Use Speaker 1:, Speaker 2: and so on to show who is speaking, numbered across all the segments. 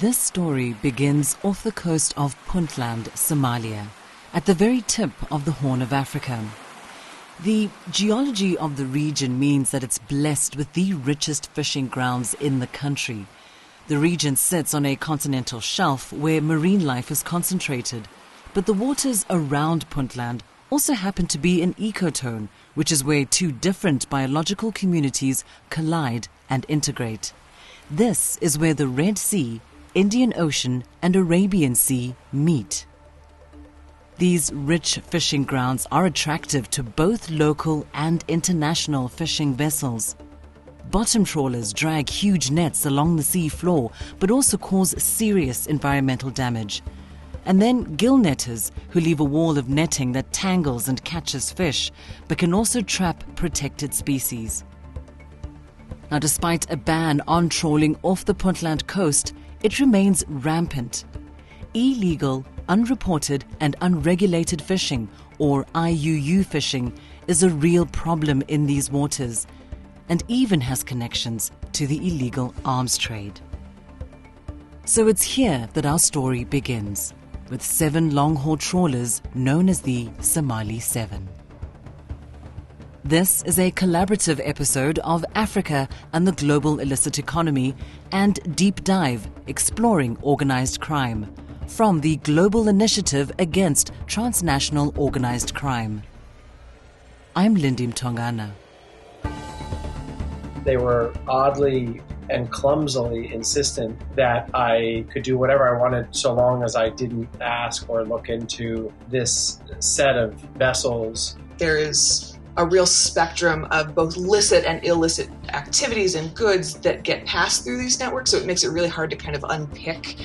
Speaker 1: This story begins off the coast of Puntland, Somalia, at the very tip of the Horn of Africa. The geology of the region means that it's blessed with the richest fishing grounds in the country. The region sits on a continental shelf where marine life is concentrated, but the waters around Puntland also happen to be an ecotone, which is where two different biological communities collide and integrate. This is where the Red Sea, Indian Ocean and Arabian Sea meet. These rich fishing grounds are attractive to both local and international fishing vessels. Bottom trawlers drag huge nets along the sea floor, but also cause serious environmental damage. And then gill netters, who leave a wall of netting that tangles and catches fish, but can also trap protected species. Now, despite a ban on trawling off the Puntland coast, it remains rampant. Illegal, unreported and unregulated fishing, or IUU fishing, is a real problem in these waters and even has connections to the illegal arms trade. So it's here that our story begins, with 7 long-haul trawlers known as the Somali 7. This is a collaborative episode of Africa and the Global Illicit Economy and Deep Dive, exploring organized crime, from the Global Initiative Against Transnational Organized Crime. I'm Lindy Mtongana.
Speaker 2: They were oddly and clumsily insistent that I could do whatever I wanted so long as I didn't ask or look into this set of vessels.
Speaker 3: There is a real spectrum of both licit and illicit activities and goods that get passed through these networks, so it makes it really hard to kind of unpick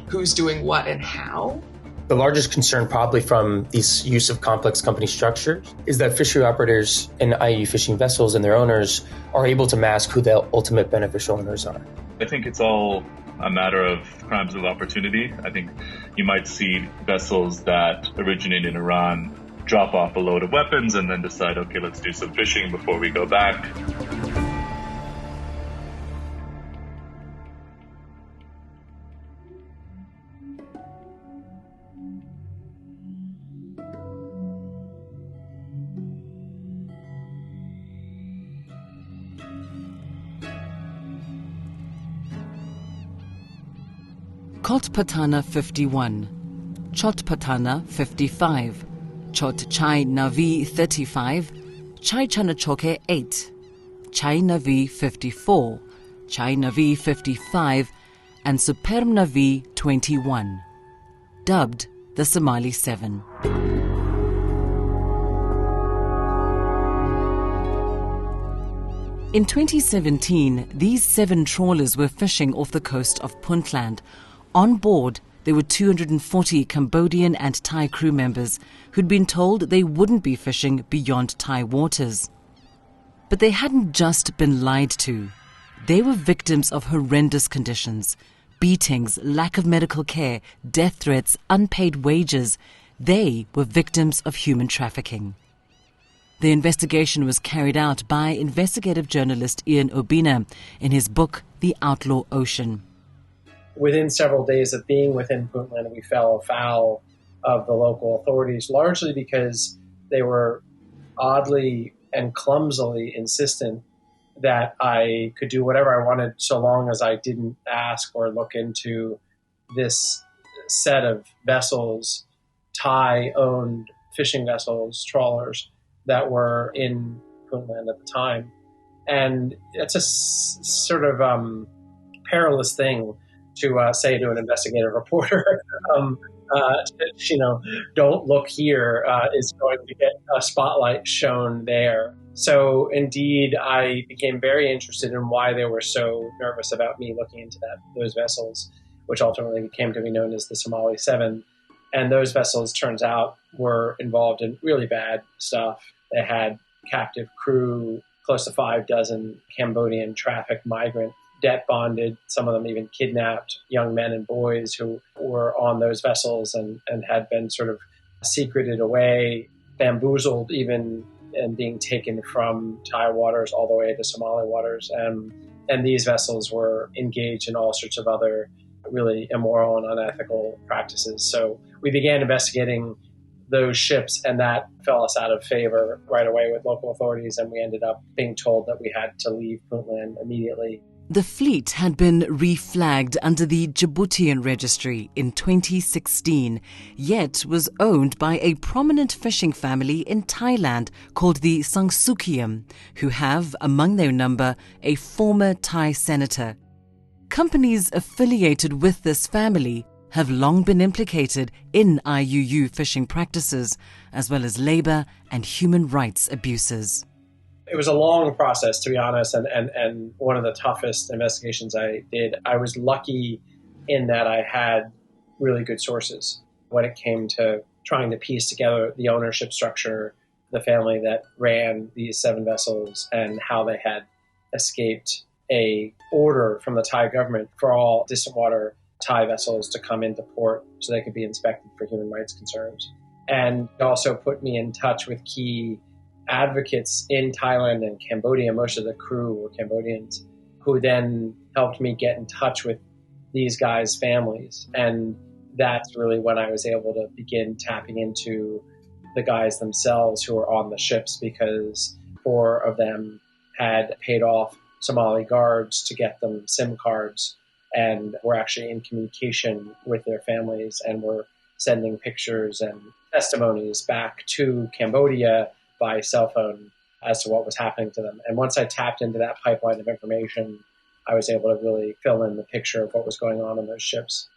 Speaker 3: who's doing what and how.
Speaker 4: The largest concern probably from this use of complex company structures is that fishery operators and IUU fishing vessels and their owners are able to mask who the ultimate beneficial owners are.
Speaker 5: I think it's all a matter of crimes of opportunity. I think you might see vessels that originate in Iran drop off a load of weapons and then decide, okay, let's do some fishing before we go back.
Speaker 1: Chotpatana 51, Chotpatana 55, Chot Chai Navi 35, Chai Chanachoke 8, Chai Navi 54, Chai Navi 55, and Superm Navi 21, dubbed the Somali 7. In 2017, these 7 trawlers were fishing off the coast of Puntland. On board, there were 240 Cambodian and Thai crew members who'd been told they wouldn't be fishing beyond Thai waters. But they hadn't just been lied to. They were victims of horrendous conditions: beatings, lack of medical care, death threats, unpaid wages. They were victims of human trafficking. The investigation was carried out by investigative journalist Urbina in his book, The Outlaw Ocean.
Speaker 2: Within several days of being within Puntland, we fell afoul of the local authorities, largely because they were oddly and clumsily insistent that I could do whatever I wanted so long as I didn't ask or look into this set of vessels, Thai-owned fishing vessels, trawlers, that were in Puntland at the time. And it's a sort of perilous thing to say to an investigative reporter, don't look here, is going to get a spotlight shown there. So indeed, I became very interested in why they were so nervous about me looking into those vessels, which ultimately came to be known as the Somali 7. And those vessels, turns out, were involved in really bad stuff. They had captive crew, close to 5 dozen Cambodian trafficked migrant, debt bonded, some of them even kidnapped young men and boys who were on those vessels and had been sort of secreted away, bamboozled even, and being taken from Thai waters all the way to Somali waters. And these vessels were engaged in all sorts of other really immoral and unethical practices. So we began investigating those ships, and that fell us out of favor right away with local authorities, and we ended up being told that we had to leave Puntland immediately.
Speaker 1: The fleet had been reflagged under the Djiboutian registry in 2016, yet was owned by a prominent fishing family in Thailand called the Sangsukiam, who have, among their number, a former Thai senator. Companies affiliated with this family have long been implicated in IUU fishing practices, as well as labor and human rights abuses.
Speaker 2: It was a long process, to be honest, and one of the toughest investigations I did. I was lucky in that I had really good sources when it came to trying to piece together the ownership structure, the family that ran these 7 vessels, and how they had escaped a order from the Thai government for all distant water Thai vessels to come into port so they could be inspected for human rights concerns. And it also put me in touch with key advocates in Thailand and Cambodia. Most of the crew were Cambodians, who then helped me get in touch with these guys' families. And that's really when I was able to begin tapping into the guys themselves who were on the ships, because 4 of them had paid off Somali guards to get them SIM cards and were actually in communication with their families and were sending pictures and testimonies back to Cambodia by cell phone as to what was happening to them. And once I tapped into that pipeline of information, I was able to really fill in the picture of what was going on those ships.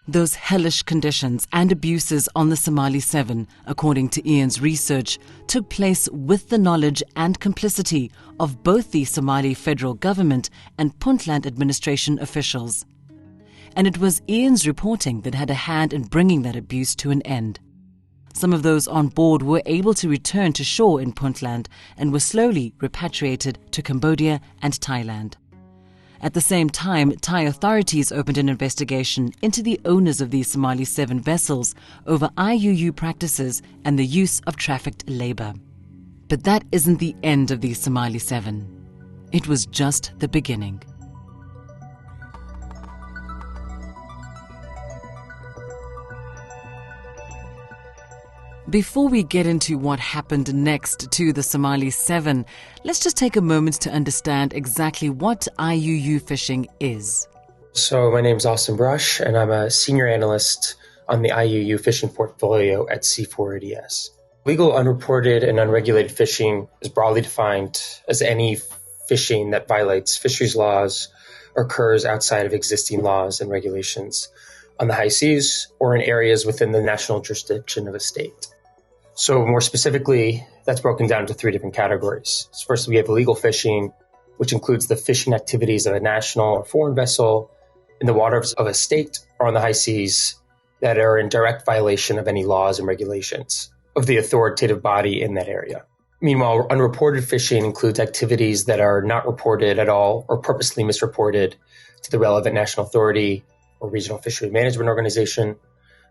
Speaker 1: Those hellish conditions and abuses on the Somali 7, according to Ian's research, took place with the knowledge and complicity of both the Somali federal government and Puntland administration officials. And it was Ian's reporting that had a hand in bringing that abuse to an end. Some of those on board were able to return to shore in Puntland and were slowly repatriated to Cambodia and Thailand. At the same time, Thai authorities opened an investigation into the owners of these Somali 7 vessels over IUU practices and the use of trafficked labor. But that isn't the end of the Somali 7. It was just the beginning. Before we get into what happened next to the Somali 7, let's just take a moment to understand exactly what IUU fishing is.
Speaker 4: So my name's Austin Brush, and I'm a senior analyst on the IUU fishing portfolio at C4ADS. Legal, unreported, and unregulated fishing is broadly defined as any fishing that violates fisheries laws or occurs outside of existing laws and regulations on the high seas or in areas within the national jurisdiction of a state. So more specifically, that's broken down into 3 different categories. So first, we have illegal fishing, which includes the fishing activities of a national or foreign vessel in the waters of a state or on the high seas that are in direct violation of any laws and regulations of the authoritative body in that area. Meanwhile, unreported fishing includes activities that are not reported at all or purposely misreported to the relevant national authority or regional fishery management organization.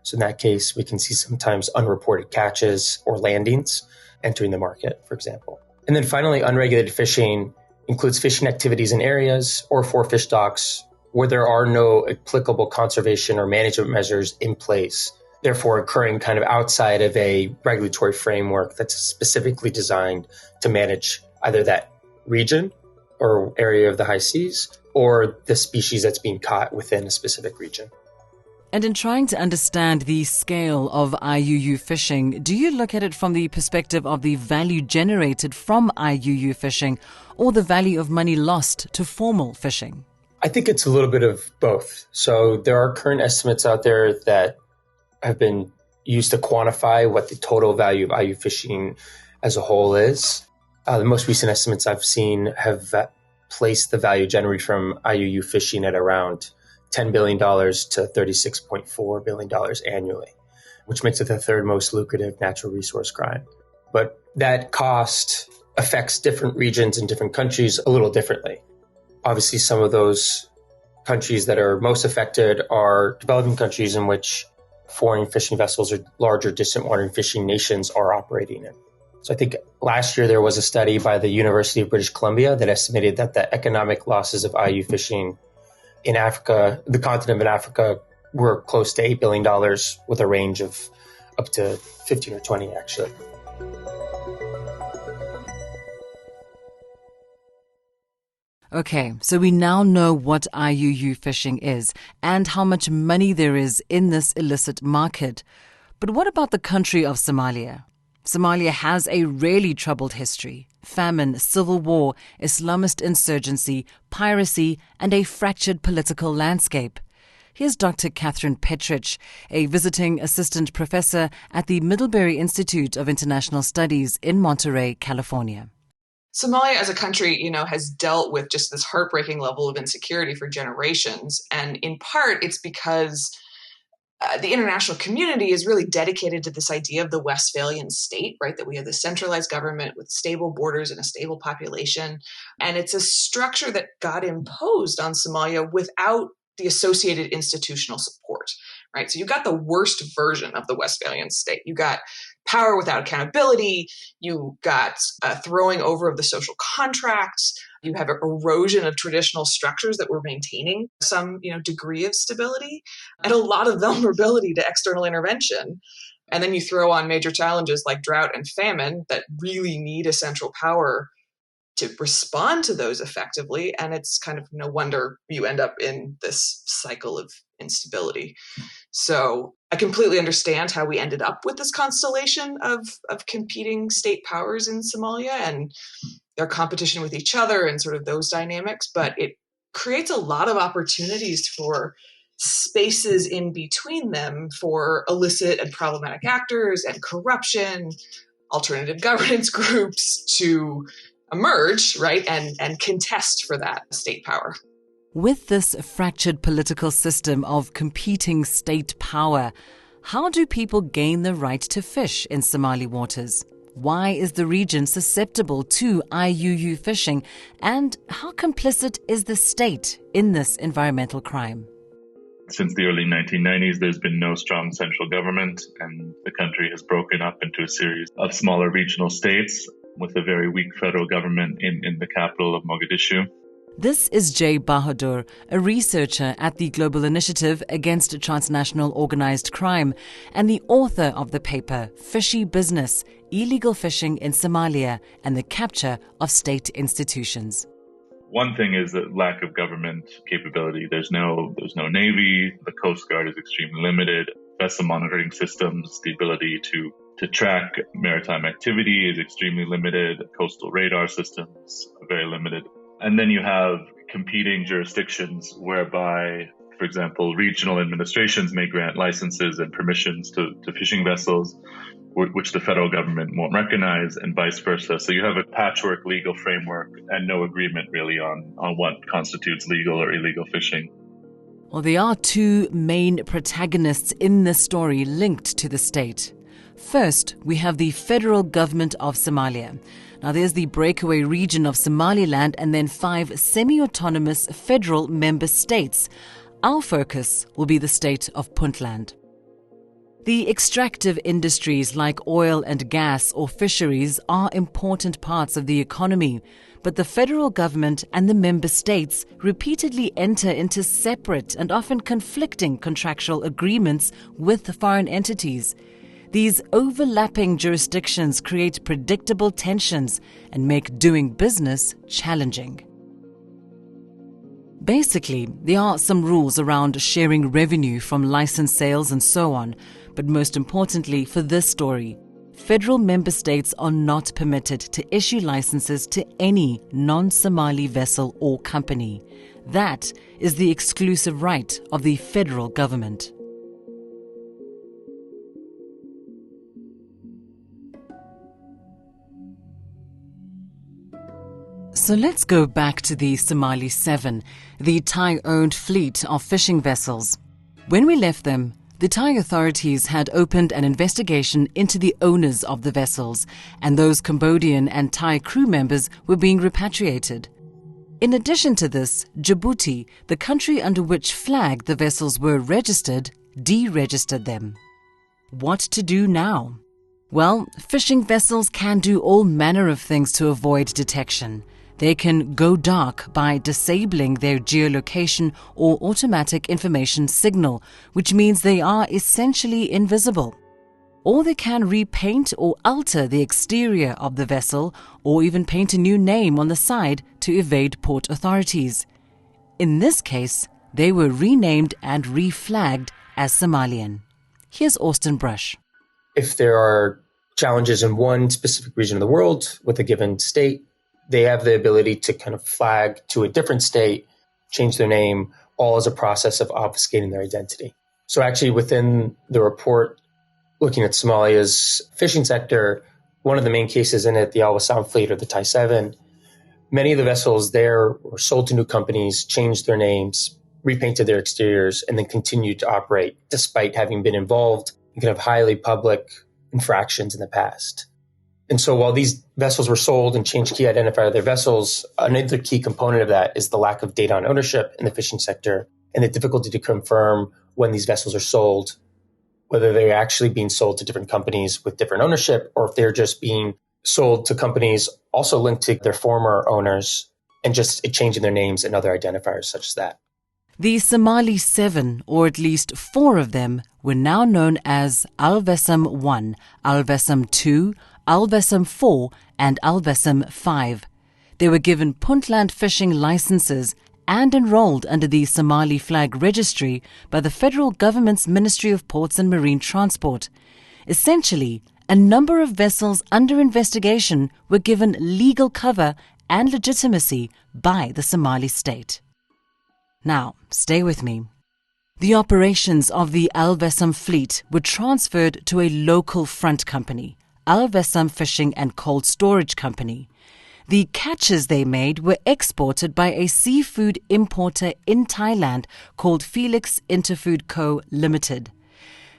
Speaker 4: So in that case, we can see sometimes unreported catches or landings entering the market, for example. And then finally, unregulated fishing includes fishing activities in areas or for fish stocks where there are no applicable conservation or management measures in place, therefore occurring kind of outside of a regulatory framework that's specifically designed to manage either that region or area of the high seas or the species that's being caught within a specific region.
Speaker 1: And in trying to understand the scale of IUU fishing, do you look at it from the perspective of the value generated from IUU fishing or the value of money lost to formal fishing?
Speaker 4: I think it's a little bit of both. So there are current estimates out there that have been used to quantify what the total value of IUU fishing as a whole is. The most recent estimates I've seen have placed the value generated from IUU fishing at around $10 billion to $36.4 billion annually, which makes it the 3rd most lucrative natural resource crime. But that cost affects different regions and different countries a little differently. Obviously, some of those countries that are most affected are developing countries in which foreign fishing vessels or larger distant water fishing nations are operating in. So I think last year there was a study by the University of British Columbia that estimated that the economic losses of IUU fishing in Africa, the continent of Africa, we're close to $8 billion with a range of up to 15 or 20, actually.
Speaker 1: Okay, so we now know what IUU fishing is and how much money there is in this illicit market. But what about the country of Somalia? Somalia has a really troubled history: famine, civil war, Islamist insurgency, piracy, and a fractured political landscape. Here's Dr. Catherine Petrich, a visiting assistant professor at the Middlebury Institute of International Studies in Monterey, California.
Speaker 3: Somalia as a country, has dealt with just this heartbreaking level of insecurity for generations. And in part, it's because the international community is really dedicated to this idea of the Westphalian state, right? That we have the centralized government with stable borders and a stable population. And it's a structure that got imposed on Somalia without the associated institutional support, right? So you got the worst version of the Westphalian state. You got power without accountability. You got throwing over of the social contracts. You have erosion of traditional structures that were maintaining some, degree of stability, and a lot of vulnerability to external intervention. And then you throw on major challenges like drought and famine that really need a central power to respond to those effectively. And it's kind of no wonder you end up in this cycle of instability. So I completely understand how we ended up with this constellation of competing state powers in Somalia and their competition with each other and sort of those dynamics. But it creates a lot of opportunities for spaces in between them for illicit and problematic actors and corruption, alternative governance groups to emerge, right, and contest for that state power.
Speaker 1: With this fractured political system of competing state power, how do people gain the right to fish in Somali waters? Why is the region susceptible to IUU fishing? And how complicit is the state in this environmental crime?
Speaker 5: Since the early 1990s, there's been no strong central government, and the country has broken up into a series of smaller regional states with a very weak federal government in the capital of Mogadishu.
Speaker 1: This is Jay Bahadur, a researcher at the Global Initiative Against Transnational Organized Crime and the author of the paper Fishy Business, Illegal Fishing in Somalia and the Capture of State Institutions.
Speaker 5: One thing is the lack of government capability. There's no navy. The Coast Guard is extremely limited. Vessel monitoring systems, the ability to track maritime activity is extremely limited. Coastal radar systems are very limited. And then you have competing jurisdictions whereby, for example, regional administrations may grant licenses and permissions to fishing vessels, which the federal government won't recognize, and vice versa. So you have a patchwork legal framework and no agreement really on what constitutes legal or illegal fishing.
Speaker 1: Well, there are two main protagonists in this story linked to the state. First, we have the federal government of Somalia. Now, there's the breakaway region of Somaliland and then 5 semi-autonomous federal member states. Our focus will be the state of Puntland. The extractive industries like oil and gas or fisheries are important parts of the economy, but the federal government and the member states repeatedly enter into separate and often conflicting contractual agreements with foreign entities. These overlapping jurisdictions create predictable tensions and make doing business challenging. Basically, there are some rules around sharing revenue from license sales and so on, but most importantly for this story, federal member states are not permitted to issue licenses to any non-Somali vessel or company. That is the exclusive right of the federal government. So let's go back to the Somali 7, the Thai-owned fleet of fishing vessels. When we left them, the Thai authorities had opened an investigation into the owners of the vessels, and those Cambodian and Thai crew members were being repatriated. In addition to this, Djibouti, the country under which flag the vessels were registered, deregistered them. What to do now? Well, fishing vessels can do all manner of things to avoid detection. They can go dark by disabling their geolocation or automatic information signal, which means they are essentially invisible. Or they can repaint or alter the exterior of the vessel, or even paint a new name on the side to evade port authorities. In this case, they were renamed and reflagged as Somalian. Here's Austin Brush.
Speaker 4: If there are challenges in one specific region of the world with a given state, they have the ability to kind of flag to a different state, change their name, all as a process of obfuscating their identity. So actually within the report, looking at Somalia's fishing sector, one of the main cases in it, the Al Wassam fleet or the Thai 7, many of the vessels there were sold to new companies, changed their names, repainted their exteriors, and then continued to operate despite having been involved in kind of highly public infractions in the past. And so while these vessels were sold and changed key identifier of their vessels, another key component of that is the lack of data on ownership in the fishing sector and the difficulty to confirm when these vessels are sold, whether they're actually being sold to different companies with different ownership or if they're just being sold to companies also linked to their former owners and just changing their names and other identifiers such as that.
Speaker 1: The Somali 7, or at least 4 of them, were now known as Al Wassam 1, Al Wassam 2, Al Wassam 4, and Al Wassam 5. They were given Puntland fishing licenses and enrolled under the Somali flag registry by the federal government's Ministry of Ports and Marine Transport. Essentially, a number of vessels under investigation were given legal cover and legitimacy by the Somali state. Now, stay with me. The operations of the Al Wassam fleet were transferred to a local front company, Al Wassam Fishing and Cold Storage Company. The catches they made were exported by a seafood importer in Thailand called Felix Interfood Co. Limited.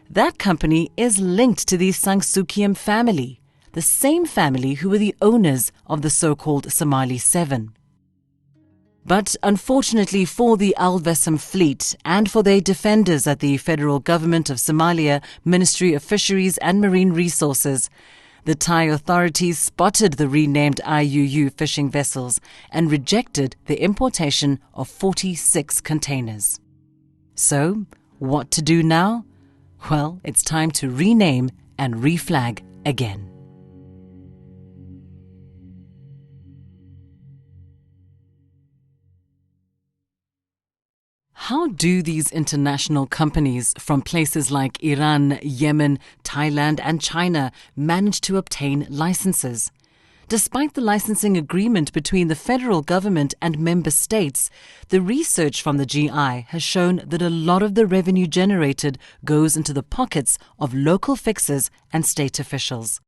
Speaker 1: That company is linked to the Sangsukiam family, the same family who were the owners of the so-called Somali 7. But unfortunately for the Al Wassam fleet and for their defenders at the federal government of Somalia, Ministry of Fisheries and Marine Resources, the Thai authorities spotted the renamed IUU fishing vessels and rejected the importation of 46 containers. So, what to do now? Well, it's time to rename and reflag again. How do these international companies from places like Iran, Yemen, Thailand, and China manage to obtain licenses? Despite the licensing agreement between the federal government and member states, the research from the GI has shown that a lot of the revenue generated goes into the pockets of local fixers and state officials.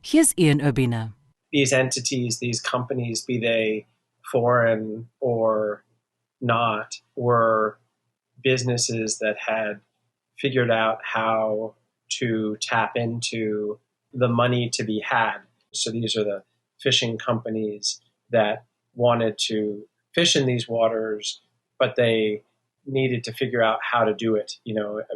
Speaker 1: Here's Urbina.
Speaker 2: These entities, these companies, be they foreign or not, were businesses that had figured out how to tap into the money to be had. So these are the fishing companies that wanted to fish in these waters, but they needed to figure out how to do it,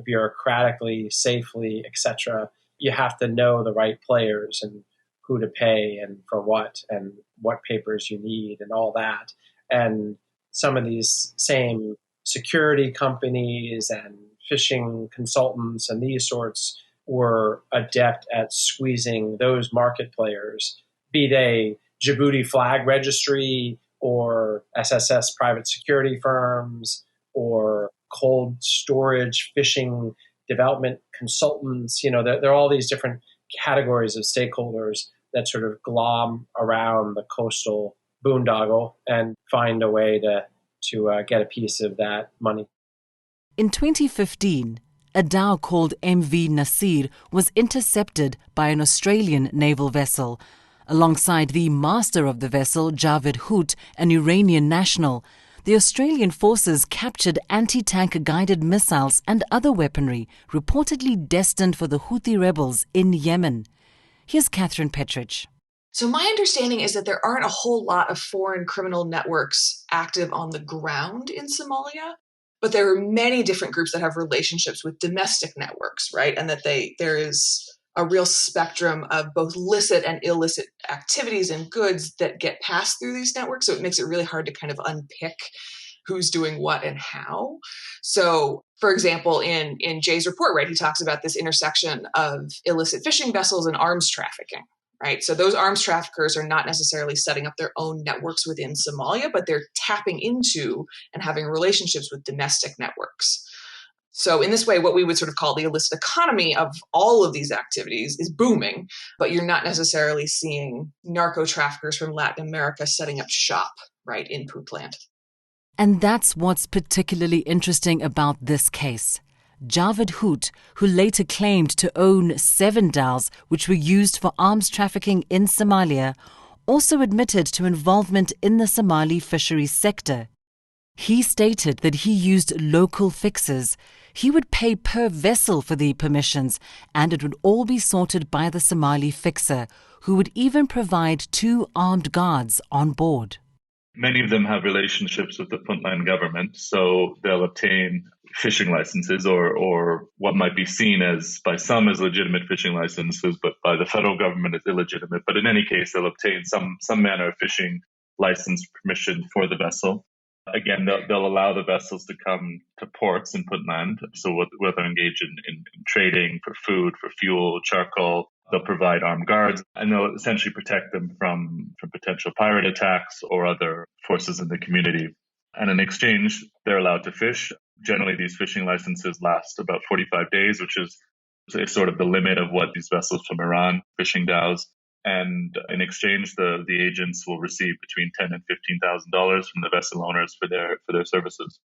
Speaker 2: bureaucratically, safely, etc. You have to know the right players and who to pay and for what and what papers you need and all that. And some of these same security companies and fishing consultants and these sorts were adept at squeezing those market players, be they Djibouti flag registry or SSS private security firms or cold storage fishing development consultants. There are all these different categories of stakeholders that sort of glom around the coastal boondoggle and find a way to get a piece of that money.
Speaker 1: In 2015, a dhow called MV Nasir was intercepted by an Australian naval vessel. Alongside the master of the vessel, Javed Hoot, an Iranian national, the Australian forces captured anti-tank guided missiles and other weaponry reportedly destined for the Houthi rebels in Yemen. Here's Catherine Petrich.
Speaker 3: So my understanding is that there aren't a whole lot of foreign criminal networks active on the ground in Somalia, but there are many different groups that have relationships with domestic networks, right? And that there is a real spectrum of both licit and illicit activities and goods that get passed through these networks. So it makes it really hard to kind of unpick who's doing what and how. So, for example, in Jay's report, right, he talks about this intersection of illicit fishing vessels and arms trafficking, right? So those arms traffickers are not necessarily setting up their own networks within Somalia, but they're tapping into and having relationships with domestic networks. So in this way, what we would sort of call the illicit economy of all of these activities is booming, but you're not necessarily seeing narco traffickers from Latin America setting up shop, right, in Puntland.
Speaker 1: And that's what's particularly interesting about this case. Javed Hoot, who later claimed to own 7 dhows which were used for arms trafficking in Somalia, also admitted to involvement in the Somali fisheries sector. He stated that he used local fixers. He would pay per vessel for the permissions, and it would all be sorted by the Somali fixer, who would even provide 2 armed guards on board.
Speaker 5: Many of them have relationships with the Puntland government, so they'll obtain fishing licenses or what might be seen as by some as legitimate fishing licenses, but by the federal government as illegitimate. But in any case, they'll obtain some manner of fishing license permission for the vessel. Again, they'll allow the vessels to come to ports in Puntland, so whether engage in trading for food, for fuel, charcoal. They'll provide armed guards, and they'll essentially protect them from potential pirate attacks or other forces in the community. And in exchange, they're allowed to fish. Generally, these fishing licenses last about 45 days, which is sort of the limit of what these vessels from Iran, fishing dhows. And in exchange, the agents will receive between $10,000 and $15,000 from the vessel owners for their services.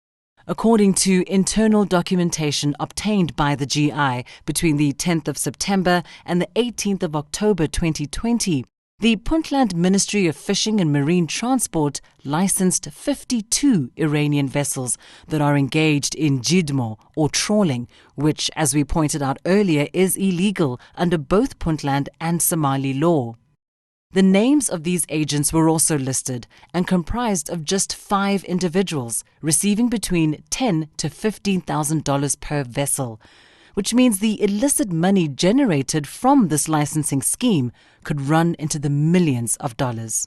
Speaker 1: According to internal documentation obtained by the GI between the 10th of September and the 18th of October 2020, the Puntland Ministry of Fishing and Marine Transport licensed 52 Iranian vessels that are engaged in jidmo or trawling, which, as we pointed out earlier, is illegal under both Puntland and Somali law. The names of these agents were also listed and comprised of just 5 individuals, receiving between $10,000 to $15,000 per vessel, which means the illicit money generated from this licensing scheme could run into the millions of dollars.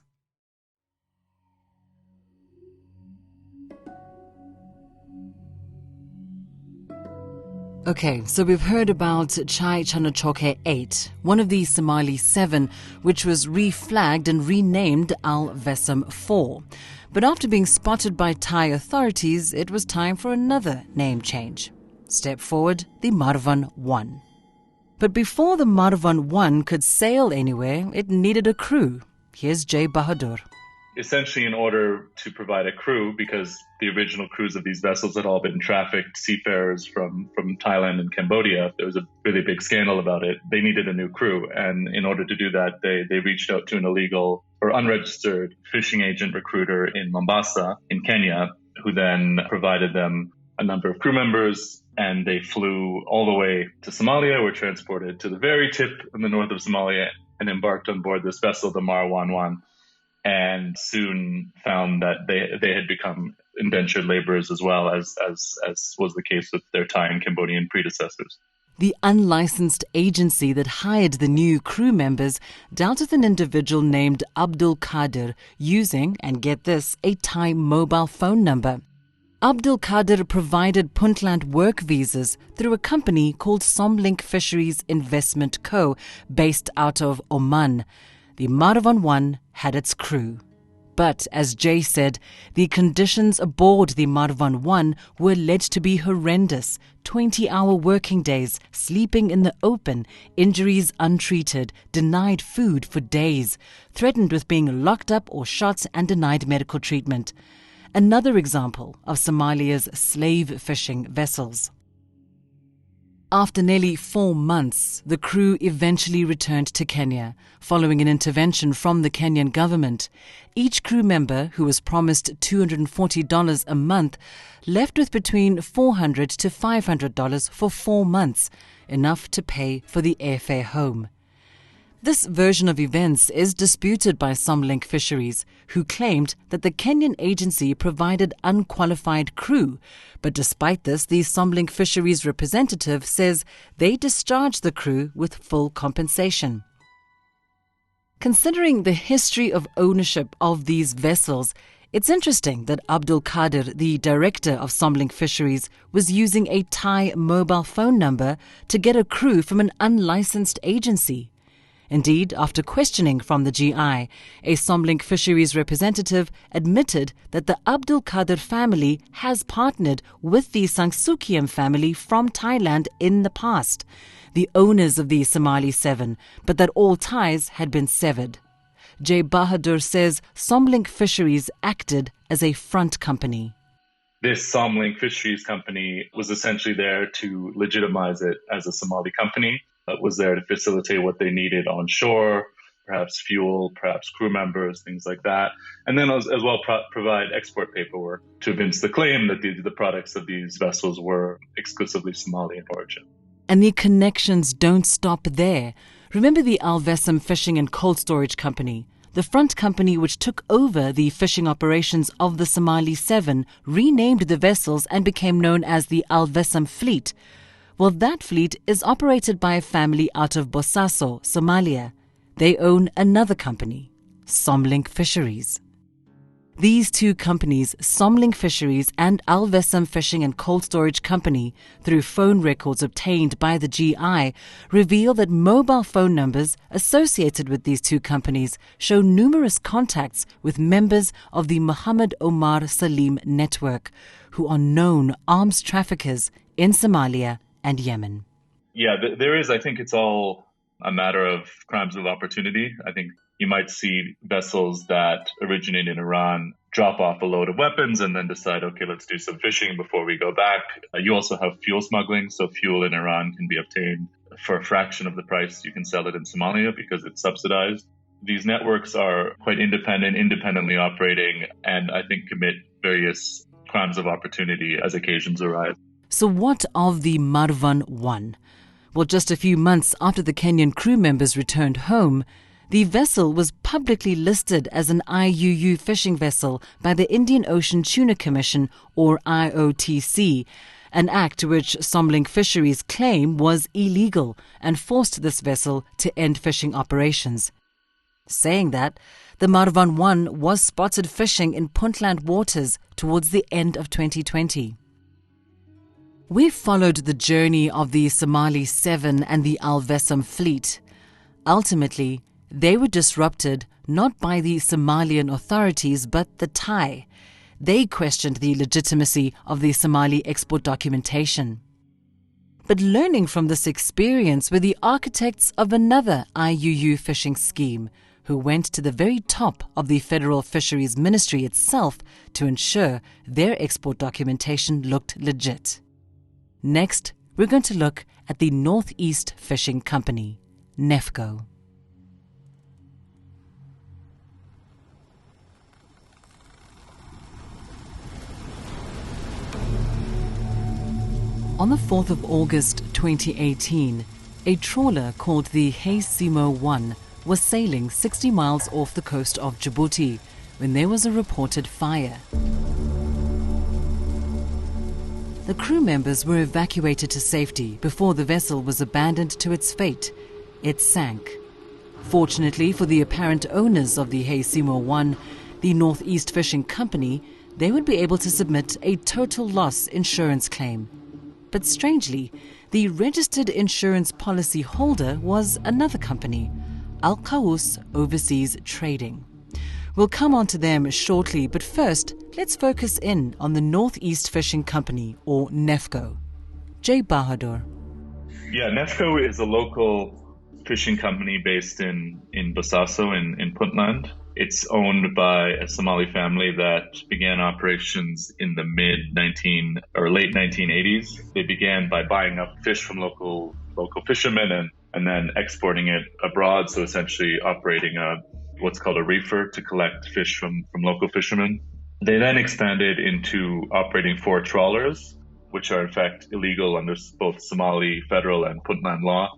Speaker 1: Okay, so we've heard about Chai Chanachoke 8, one of the Somali 7, which was reflagged and renamed Al Vesam 4. But after being spotted by Thai authorities, it was time for another name change. Step forward, the Marvan 1. But before the Marvan 1 could sail anywhere, it needed a crew. Here's Jay Bahadur.
Speaker 5: Essentially, in order to provide a crew, because the original crews of these vessels had all been trafficked seafarers from Thailand and Cambodia, there was a really big scandal about it. They needed a new crew. And in order to do that, they reached out to an illegal or unregistered fishing agent recruiter in Mombasa, in Kenya, who then provided them a number of crew members, and they flew all the way to Somalia, were transported to the very tip in the north of Somalia, and embarked on board this vessel, the Marwan 1. And soon found that they had become indentured laborers as well as was the case with their Thai and Cambodian predecessors.
Speaker 1: The unlicensed agency that hired the new crew members dealt with an individual named Abdul Qadir using, and get this, a Thai mobile phone number. Abdul Qadir provided Puntland work visas through a company called Somlink Fisheries Investment Co., based out of Oman. The Marvan 1 had its crew. But, as Jay said, the conditions aboard the Marvan 1 were alleged to be horrendous. 20-hour working days, sleeping in the open, injuries untreated, denied food for days, threatened with being locked up or shot and denied medical treatment. Another example of Somalia's slave fishing vessels. After nearly 4 months, the crew eventually returned to Kenya, following an intervention from the Kenyan government. Each crew member, who was promised $240 a month, left with between $400 to $500 for 4 months, enough to pay for the airfare home. This version of events is disputed by Somlink Fisheries, who claimed that the Kenyan agency provided unqualified crew. But despite this, the Somlink Fisheries representative says they discharged the crew with full compensation. Considering the history of ownership of these vessels, it's interesting that Abdul Kadir, the director of Somlink Fisheries, was using a Thai mobile phone number to get a crew from an unlicensed agency. Indeed, after questioning from the GI, a Somlink Fisheries representative admitted that the Abdul Kadir family has partnered with the Sangsukiam family from Thailand in the past, the owners of the Somali 7, but that all ties had been severed. Jay Bahadur says Somlink Fisheries acted as a front company.
Speaker 5: This Somlink Fisheries company was essentially there to legitimize it as a Somali company. It was there to facilitate what they needed on shore, perhaps fuel, perhaps crew members, things like that. And then as well provide export paperwork to evince the claim that the products of these vessels were exclusively Somali in origin.
Speaker 1: And the connections don't stop there. Remember the Alvesam Fishing and Cold Storage Company? The front company which took over the fishing operations of the Somali 7 renamed the vessels and became known as the Alvesam Fleet. Well, that fleet is operated by a family out of Bosaso, Somalia. They own another company, Somlink Fisheries. These two companies, Somlink Fisheries and Alvesam Fishing and Cold Storage Company, through phone records obtained by the GI, reveal that mobile phone numbers associated with these two companies show numerous contacts with members of the Muhammad Omar Salim network, who are known arms traffickers in Somalia and Yemen.
Speaker 5: Yeah, there is. I think it's all a matter of crimes of opportunity. I think you might see vessels that originate in Iran drop off a load of weapons and then decide, okay, let's do some fishing before we go back. You also have fuel smuggling. So fuel in Iran can be obtained for a fraction of the price you can sell it in Somalia because it's subsidized. These networks are quite independently operating, and I think commit various crimes of opportunity as occasions arise.
Speaker 1: So what of the Marwan 1? Well, just a few months after the Kenyan crew members returned home, the vessel was publicly listed as an IUU fishing vessel by the Indian Ocean Tuna Commission, or IOTC, an act which Somlink Fisheries claim was illegal and forced this vessel to end fishing operations. Saying that, the Marwan 1 was spotted fishing in Puntland waters towards the end of 2020. We've followed the journey of the Somali 7 and the Alvesam fleet. Ultimately, they were disrupted not by the Somalian authorities but the Thai. They questioned the legitimacy of the Somali export documentation. But learning from this experience were the architects of another IUU fishing scheme, who went to the very top of the Federal Fisheries Ministry itself to ensure their export documentation looked legit. Next, we're going to look at the Northeast Fishing Company, NEFCO. On the 4th of August 2018, a trawler called the Hey Simo 1 was sailing 60 miles off the coast of Djibouti when there was a reported fire. The crew members were evacuated to safety before the vessel was abandoned to its fate. It sank. Fortunately for the apparent owners of the Hey Simo 1, the Northeast Fishing Company, they would be able to submit a total loss insurance claim. But strangely, the registered insurance policy holder was another company, Al-Qaus Overseas Trading. We'll come on to them shortly, but first, let's focus in on the Northeast Fishing Company, or NEFCO. Jay Bahadur.
Speaker 5: Yeah, NEFCO is a local fishing company based in Bosaso in Puntland. It's owned by a Somali family that began operations in the late 1980s. They began by buying up fish from local fishermen and then exporting it abroad. So essentially operating what's called a reefer to collect fish from local fishermen. They then expanded into operating 4 trawlers, which are in fact illegal under both Somali federal and Puntland law.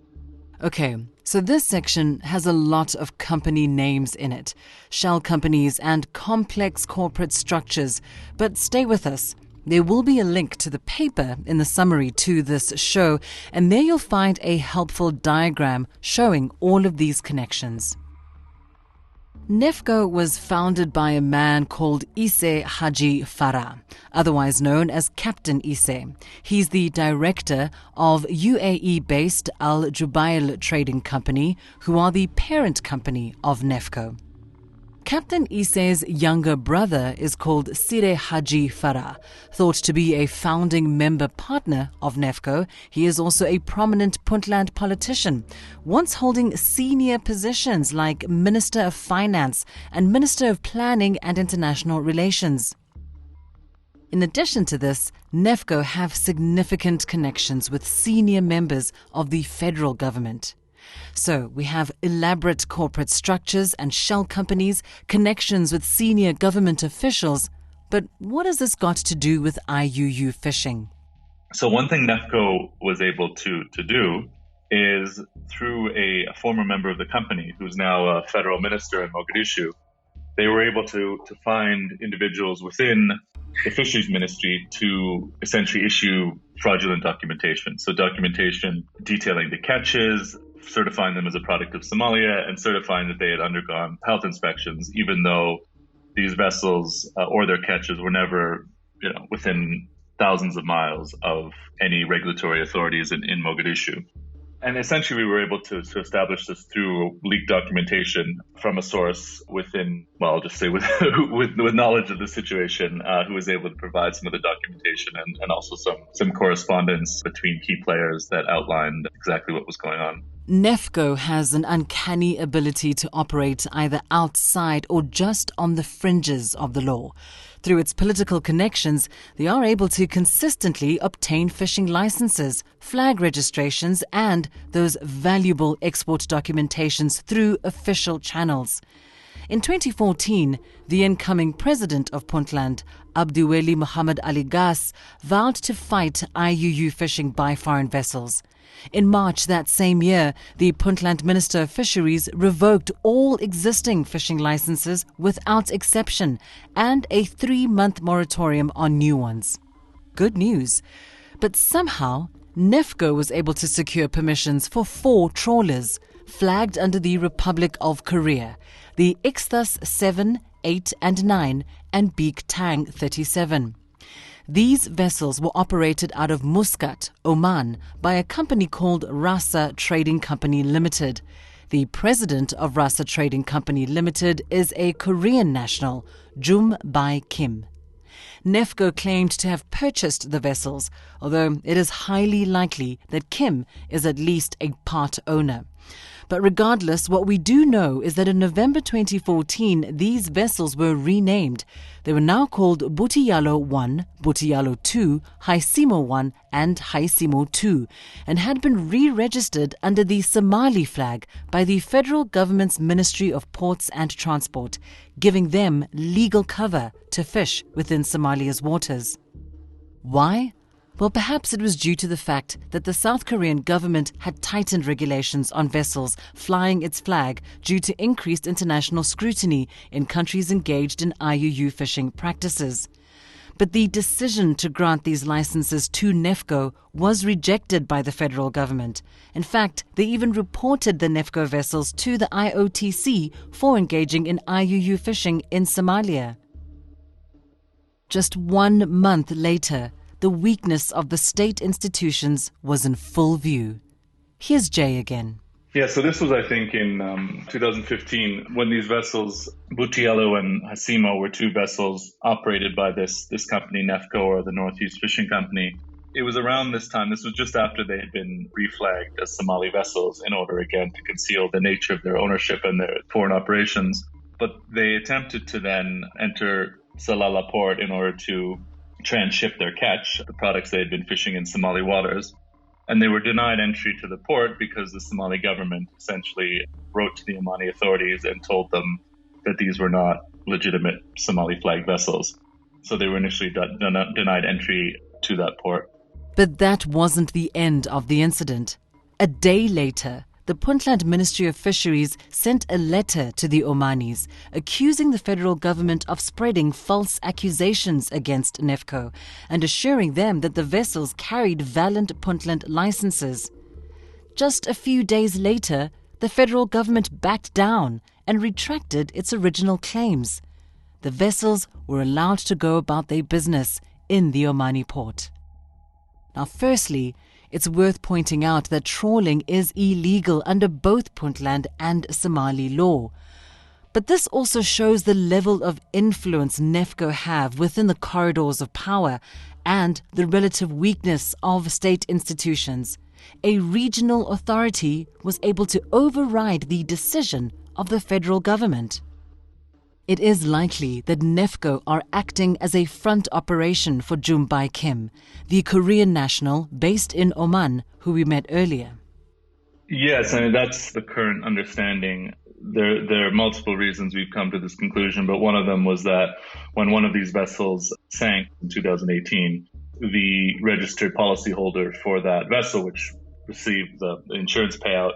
Speaker 1: Okay, so this section has a lot of company names in it, shell companies and complex corporate structures. But stay with us. There will be a link to the paper in the summary to this show, and there you'll find a helpful diagram showing all of these connections. NEFCO was founded by a man called Isse Haji Farah, otherwise known as Captain Isse. He's the director of UAE-based Al Jubail Trading Company, who are the parent company of NEFCO. Captain Isse's younger brother is called Sire Haji Farah. Thought to be a founding member partner of NEFCO, he is also a prominent Puntland politician, once holding senior positions like Minister of Finance and Minister of Planning and International Relations. In addition to this, NEFCO have significant connections with senior members of the federal government. So we have elaborate corporate structures and shell companies, connections with senior government officials. But what has this got to do with IUU fishing?
Speaker 5: So one thing NEFCO was able to do is through a former member of the company who's now a federal minister in Mogadishu, they were able to find individuals within the fisheries ministry to essentially issue fraudulent documentation. So documentation detailing the catches, certifying them as a product of Somalia, and certifying that they had undergone health inspections, even though these vessels or their catches were never, within thousands of miles of any regulatory authorities in Mogadishu. And essentially, we were able to establish this through leaked documentation from a source within, well, I'll just say with knowledge of the situation, who was able to provide some of the documentation and also some correspondence between key players that outlined exactly what was going on.
Speaker 1: NEFCO has an uncanny ability to operate either outside or just on the fringes of the law. Through its political connections, they are able to consistently obtain fishing licenses, flag registrations, and those valuable export documentations through official channels. In 2014, the incoming president of Puntland, Abdiweli Muhammad Ali Gas, vowed to fight IUU fishing by foreign vessels. In March that same year, the Puntland Minister of Fisheries revoked all existing fishing licenses without exception and a 3-month moratorium on new ones. Good news. But somehow, NEFCO was able to secure permissions for 4 trawlers flagged under the Republic of Korea, the Ixthus 7, 8 and 9 and Beak Tang 37. These vessels were operated out of Muscat, Oman, by a company called Rasa Trading Company Limited. The president of Rasa Trading Company Limited is a Korean national, Jum Bai Kim. NEFCO claimed to have purchased the vessels, although it is highly likely that Kim is at least a part owner. But regardless, what we do know is that in November 2014, these vessels were renamed. They were now called Butiyalo 1, Butiyalo 2, Haisimo 1 and Haisimo 2, and had been re-registered under the Somali flag by the federal government's Ministry of Ports and Transport, giving them legal cover to fish within Somalia's waters. Why? Well, perhaps it was due to the fact that the South Korean government had tightened regulations on vessels flying its flag due to increased international scrutiny in countries engaged in IUU fishing practices. But the decision to grant these licenses to NEFCO was rejected by the federal government. In fact, they even reported the NEFCO vessels to the IOTC for engaging in IUU fishing in Somalia. Just 1 month later, the weakness of the state institutions was in full view. Here's Jay again.
Speaker 5: Yeah, so this was, I think, in 2015 when these vessels, Butiello and Hasimo, were 2 vessels operated by this company, NEFCO, or the Northeast Fishing Company. It was around this time, this was just after they had been reflagged as Somali vessels in order, again, to conceal the nature of their ownership and their foreign operations. But they attempted to then enter Salalah port in order to transship their catch, the products they had been fishing in Somali waters. And they were denied entry to the port because the Somali government essentially wrote to the Omani authorities and told them that these were not legitimate Somali flag vessels. So they were initially denied entry to that port.
Speaker 1: But that wasn't the end of the incident. A day later, the Puntland Ministry of Fisheries sent a letter to the Omanis accusing the federal government of spreading false accusations against NEFCO and assuring them that the vessels carried valid Puntland licenses. Just a few days later, the federal government backed down and retracted its original claims. The vessels were allowed to go about their business in the Omani port. Now, firstly, it's worth pointing out that trawling is illegal under both Puntland and Somali law. But this also shows the level of influence NEFCO have within the corridors of power and the relative weakness of state institutions. A regional authority was able to override the decision of the federal government. It is likely that NEFCO are acting as a front operation for Jumbai Kim, the Korean national based in Oman, who we met earlier.
Speaker 5: Yes, I mean, that's the current understanding. There are multiple reasons we've come to this conclusion, but one of them was that when one of these vessels sank in 2018, the registered policyholder for that vessel, which received the insurance payout,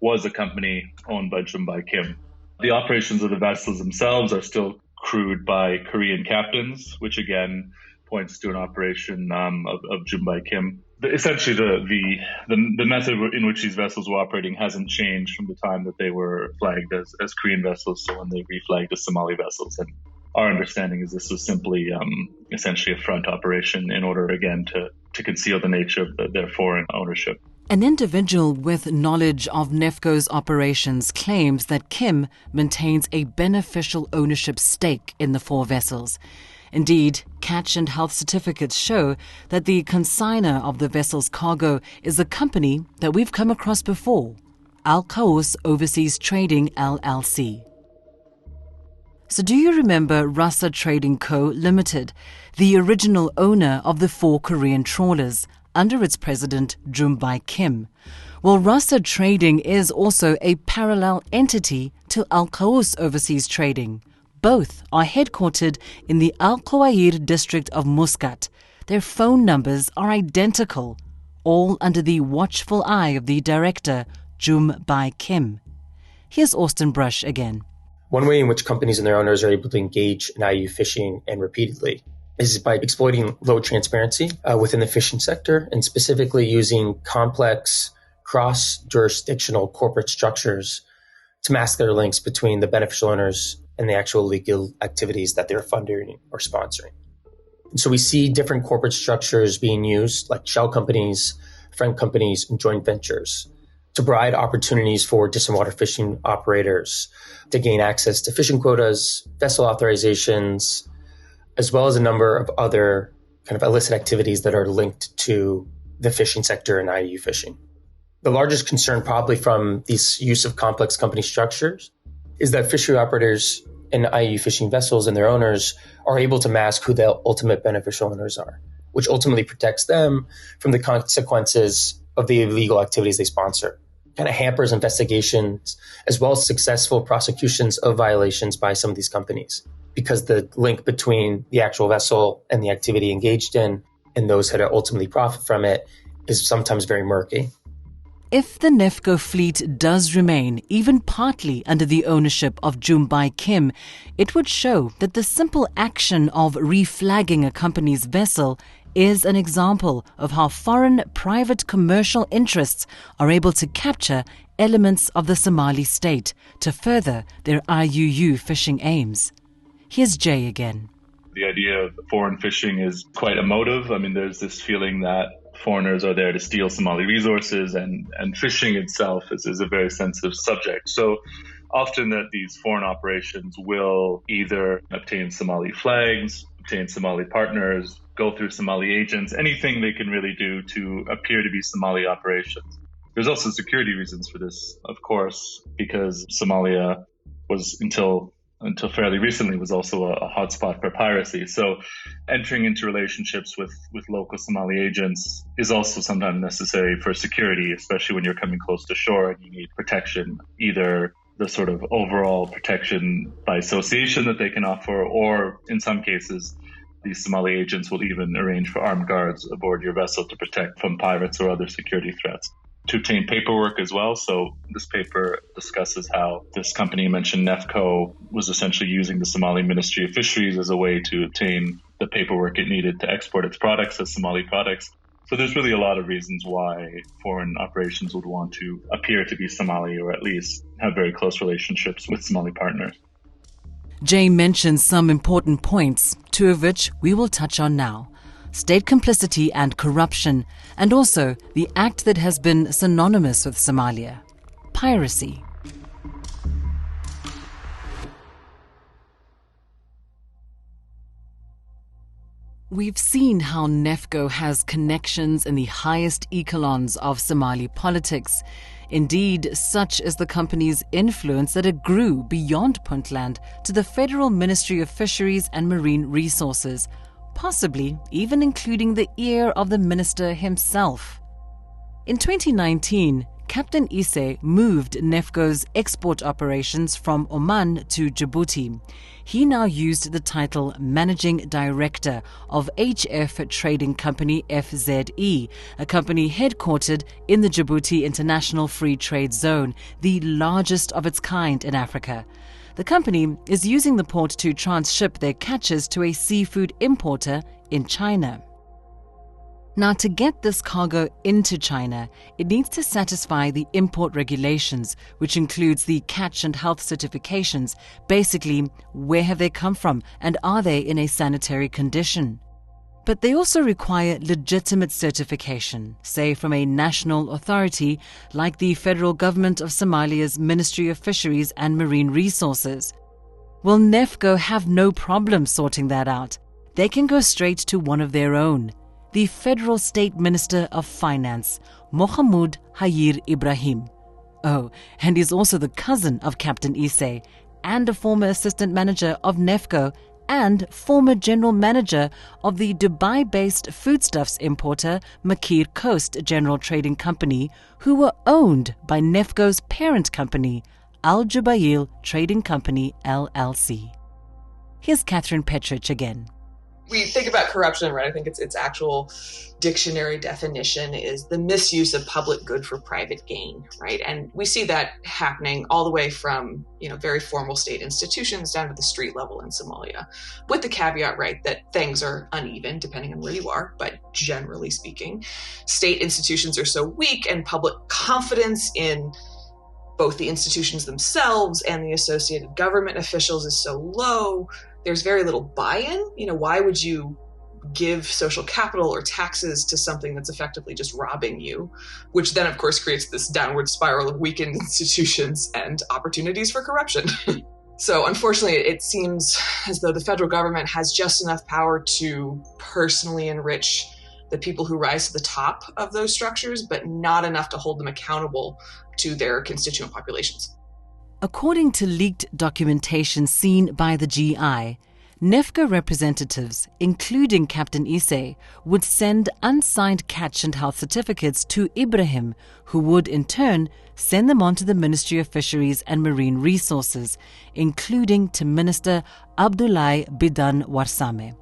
Speaker 5: was a company owned by Jumbai Kim. The operations of the vessels themselves are still crewed by Korean captains, which again points to an operation of Jumbai Kim. Essentially, the method in which these vessels were operating hasn't changed from the time that they were flagged as Korean vessels, so when they reflagged as Somali vessels. And our understanding is this was simply essentially a front operation in order, again, to conceal the nature of their foreign ownership.
Speaker 1: An individual with knowledge of NEFCO's operations claims that Kim maintains a beneficial ownership stake in the 4 vessels. Indeed, catch and health certificates show that the consignor of the vessel's cargo is a company that we've come across before, Al-Qaus Overseas Trading LLC. So do you remember Rasa Trading Co. Limited, the original owner of the 4 Korean trawlers, under its president, Jumbai Kim? Well, Rasa Trading is also a parallel entity to Al-Qaus Overseas Trading. Both are headquartered in the Al-Qawair district of Muscat. Their phone numbers are identical, all under the watchful eye of the director, Jumbai Kim. Here's Austin Brush again.
Speaker 4: One way in which companies and their owners are able to engage in IUU fishing and repeatedly is by exploiting low transparency within the fishing sector, and specifically using complex cross-jurisdictional corporate structures to mask their links between the beneficial owners and the actual legal activities that they're funding or sponsoring. And so we see different corporate structures being used, like shell companies, friend companies, and joint ventures, to provide opportunities for distant fishing operators to gain access to fishing quotas, vessel authorizations, as well as a number of other kind of illicit activities that are linked to the fishing sector and IUU fishing. The largest concern probably from this use of complex company structures is that fishery operators and IUU fishing vessels and their owners are able to mask who the ultimate beneficial owners are, which ultimately protects them from the consequences of the illegal activities they sponsor. Kind of hampers investigations as well as successful prosecutions of violations by some of these companies, because the link between the actual vessel and the activity engaged in and those that ultimately profit from it is sometimes very murky.
Speaker 1: If the NEFCO fleet does remain even partly under the ownership of Jumbai Kim, it would show that the simple action of reflagging a company's vessel is an example of how foreign private commercial interests are able to capture elements of the Somali state to further their IUU fishing aims. Here's Jay again.
Speaker 5: The idea of foreign fishing is quite emotive. I mean, there's this feeling that foreigners are there to steal Somali resources, and fishing itself is a very sensitive subject. So often that these foreign operations will either obtain Somali flags, obtain Somali partners, go through Somali agents, anything they can really do to appear to be Somali operations. There's also security reasons for this, of course, because Somalia was until fairly recently was also a hotspot for piracy. So entering into relationships with local Somali agents is also sometimes necessary for security, especially when you're coming close to shore and you need protection, either the sort of overall protection by association that they can offer, or in some cases, these Somali agents will even arrange for armed guards aboard your vessel to protect from pirates or other security threats. to obtain paperwork as well. So this paper discusses how this company mentioned, Nefco, was essentially using the Somali Ministry of Fisheries as a way to obtain the paperwork it needed to export its products as Somali products. So there's really a lot of reasons why foreign operations would want to appear to be Somali, or at least have very close relationships with Somali partners.
Speaker 1: Jay mentions some important points, two of which we will touch on now: state complicity and corruption, and also the act that has been synonymous with Somalia: piracy. We've seen how Nefco has connections in the highest echelons of Somali politics. Indeed, such is the company's influence that it grew beyond Puntland to the Federal Ministry of Fisheries and Marine Resources, possibly even including the ear of the minister himself. In 2019, Captain Isse moved Nefco's export operations from Oman to Djibouti. He now used the title Managing Director of HF Trading Company FZE, a company headquartered in the Djibouti International Free Trade Zone, the largest of its kind in Africa. The company is using the port to transship their catches to a seafood importer in China. Now, to get this cargo into China, it needs to satisfy the import regulations, which includes the catch and health certifications. Basically, where have they come from and are they in a sanitary condition? But they also require legitimate certification, say from a national authority like the federal government of Somalia's Ministry of Fisheries and Marine Resources. Will Nefco have no problem sorting that out? They can go straight to one of their own, the Federal State Minister of Finance, Mohamud Hayir Ibrahim. Oh, and he's also the cousin of Captain Isse and a former assistant manager of Nefco and former general manager of the Dubai-based foodstuffs importer Makir Coast General Trading Company, who were owned by Nefco's parent company, Al Jubail Trading Company, LLC. Here's Catherine Petrich again.
Speaker 3: We think about corruption, right? I think its actual dictionary definition is the misuse of public good for private gain, right? And we see that happening all the way from, very formal state institutions down to the street level in Somalia, with the caveat, right, that things are uneven depending on where you are. But generally speaking, state institutions are so weak and public confidence in both the institutions themselves and the associated government officials is so low. There's very little buy-in. Why would you give social capital or taxes to something that's effectively just robbing you, which then, of course, creates this downward spiral of weakened institutions and opportunities for corruption. So unfortunately, it seems as though the federal government has just enough power to personally enrich the people who rise to the top of those structures, but not enough to hold them accountable to their constituent populations.
Speaker 1: According to leaked documentation seen by the GI, Nefco representatives, including Captain Isse, would send unsigned catch and health certificates to Ibrahim, who would in turn send them on to the Ministry of Fisheries and Marine Resources, including to Minister Abdullahi Bidan Warsame.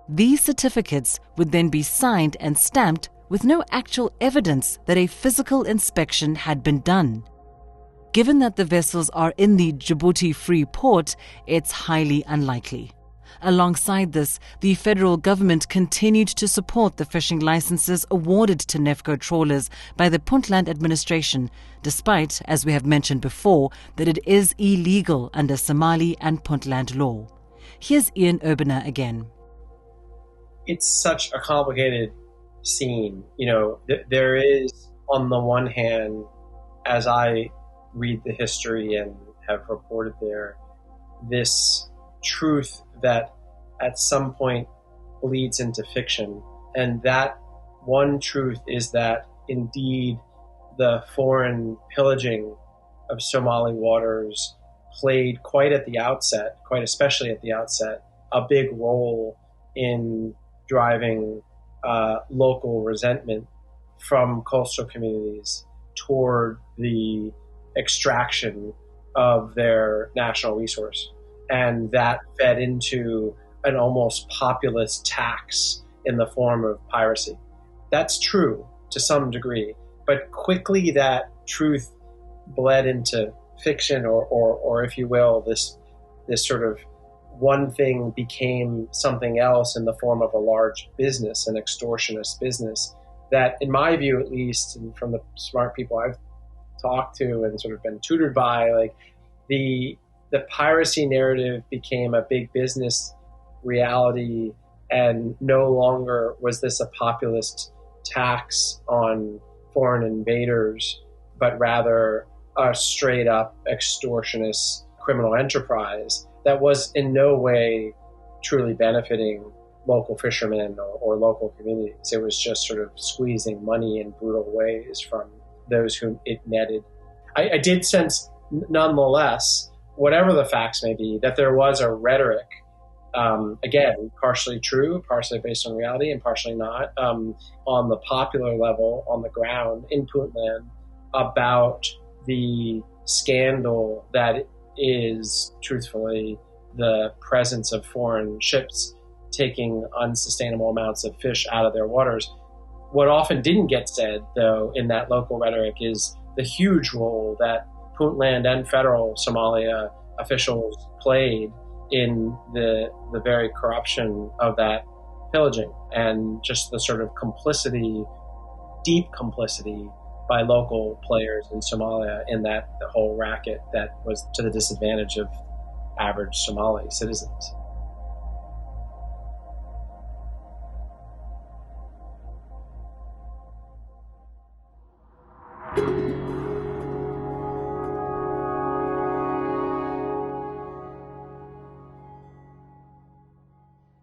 Speaker 1: These certificates would then be signed and stamped with no actual evidence that a physical inspection had been done. Given that the vessels are in the Djibouti Free Port, it's highly unlikely. Alongside this, the federal government continued to support the fishing licenses awarded to Nefco trawlers by the Puntland administration, despite, as we have mentioned before, that it is illegal under Somali and Puntland law. Here's Urbina again.
Speaker 2: It's such a complicated scene. There is, on the one hand, as I read the history and have reported there, this truth that at some point bleeds into fiction. And that one truth is that indeed the foreign pillaging of Somali waters played quite especially at the outset, a big role in driving local resentment from coastal communities toward the extraction of their national resource. And that fed into an almost populist tax in the form of piracy. That's true to some degree, But quickly that truth bled into fiction, or if you will, this sort of one thing became something else in the form of a large business, an extortionist business that, in my view at least, and from the smart people I've talked to and sort of been tutored by, like the piracy narrative became a big business reality, and no longer was this a populist tax on foreign invaders, but rather a straight up extortionist criminal enterprise that was in no way truly benefiting local fishermen or local communities. It was just sort of squeezing money in brutal ways from those whom it netted. I did sense, nonetheless, whatever the facts may be, that there was a rhetoric, again, partially true, partially based on reality, and partially not, on the popular level, on the ground in Puntland, about the scandal that is, truthfully, the presence of foreign ships taking unsustainable amounts of fish out of their waters. What often didn't get said, though, in that local rhetoric is the huge role that Puntland and federal Somalia officials played in the very corruption of that pillaging, and just the sort of complicity, deep complicity by local players in Somalia in the whole racket that was to the disadvantage of average Somali citizens.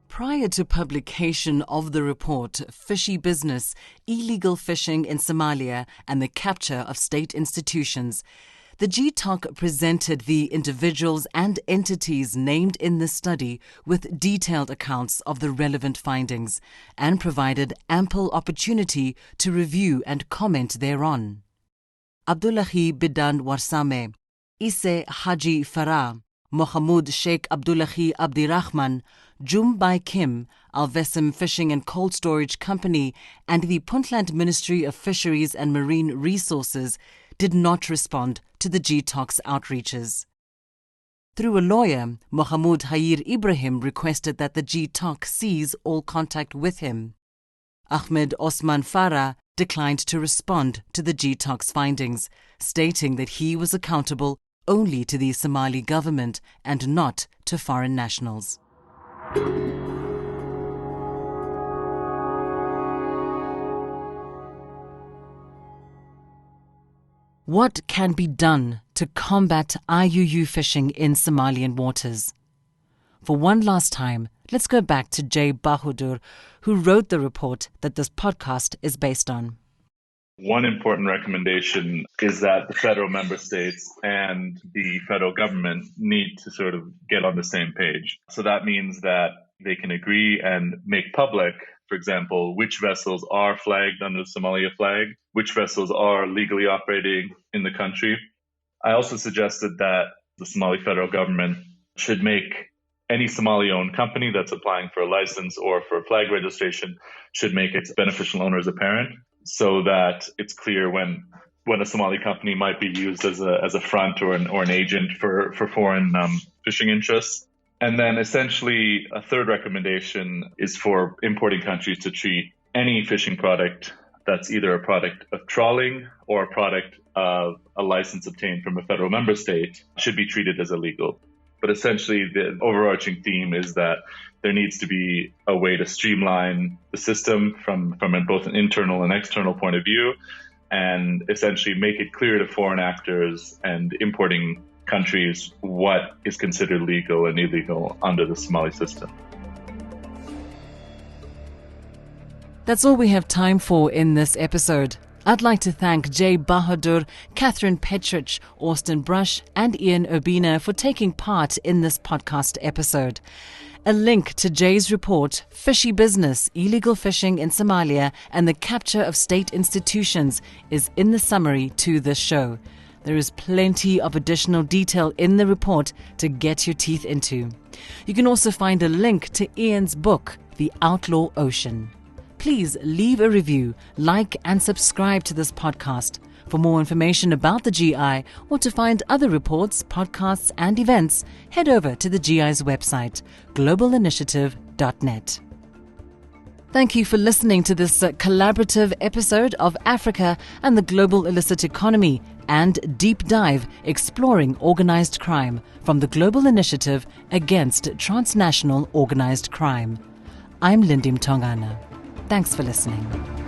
Speaker 1: Prior to publication of the report, Fishy Business, Illegal Fishing in Somalia and the Capture of State Institutions, the GTOC presented the individuals and entities named in the study with detailed accounts of the relevant findings and provided ample opportunity to review and comment thereon. Abdullahi Bidan Warsame, Isse Haji Farah, Mohamud Sheikh Abdullahi Abdirahman, Jumbai Kim, Alvesim Fishing and Cold Storage Company, and the Puntland Ministry of Fisheries and Marine Resources did not respond to the GTOC's outreaches. Through a lawyer, Mohamud Hayir Ibrahim requested that the GTOC cease all contact with him. Ahmed Osman Farah declined to respond to the GTOC's findings, stating that he was accountable only to the Somali government and not to foreign nationals. What can be done to combat IUU fishing in Somalian waters? For one last time, let's go back to Jay Bahadur, who wrote the report that this podcast is based on.
Speaker 5: One important recommendation is that the federal member states and the federal government need to sort of get on the same page. So that means that they can agree and make public, for example, which vessels are flagged under the Somalia flag, which vessels are legally operating in the country. I also suggested that the Somali federal government should make any Somali-owned company that's applying for a license or for flag registration should make its beneficial owners apparent, so that it's clear when a Somali company might be used as a front or an agent for foreign fishing interests. And then essentially a third recommendation is for importing countries to treat any fishing product that's either a product of trawling or a product of a license obtained from a federal member state should be treated as illegal. But essentially the overarching theme is that there needs to be a way to streamline the system from both an internal and external point of view, and essentially make it clear to foreign actors and importing countries what is considered legal and illegal under the Somali system.
Speaker 1: That's all we have time for in this episode. I'd like to thank Jay Bahadur, Catherine Petrich, Austin Brush, and Ian Urbina for taking part in this podcast episode. A link to Jay's report, Fishy Business, Illegal Fishing in Somalia and the Capture of State Institutions, is in the summary to this show. There is plenty of additional detail in the report to get your teeth into. You can also find a link to Ian's book, The Outlaw Ocean. please leave a review, like and subscribe to this podcast. For more information about the GI or to find other reports, podcasts and events, head over to the GI's website, globalinitiative.net. Thank you for listening to this collaborative episode of Africa and the Global Illicit Economy and Deep Dive Exploring Organized Crime from the Global Initiative Against Transnational Organized Crime. I'm Lindy Mtongana. Thanks for listening.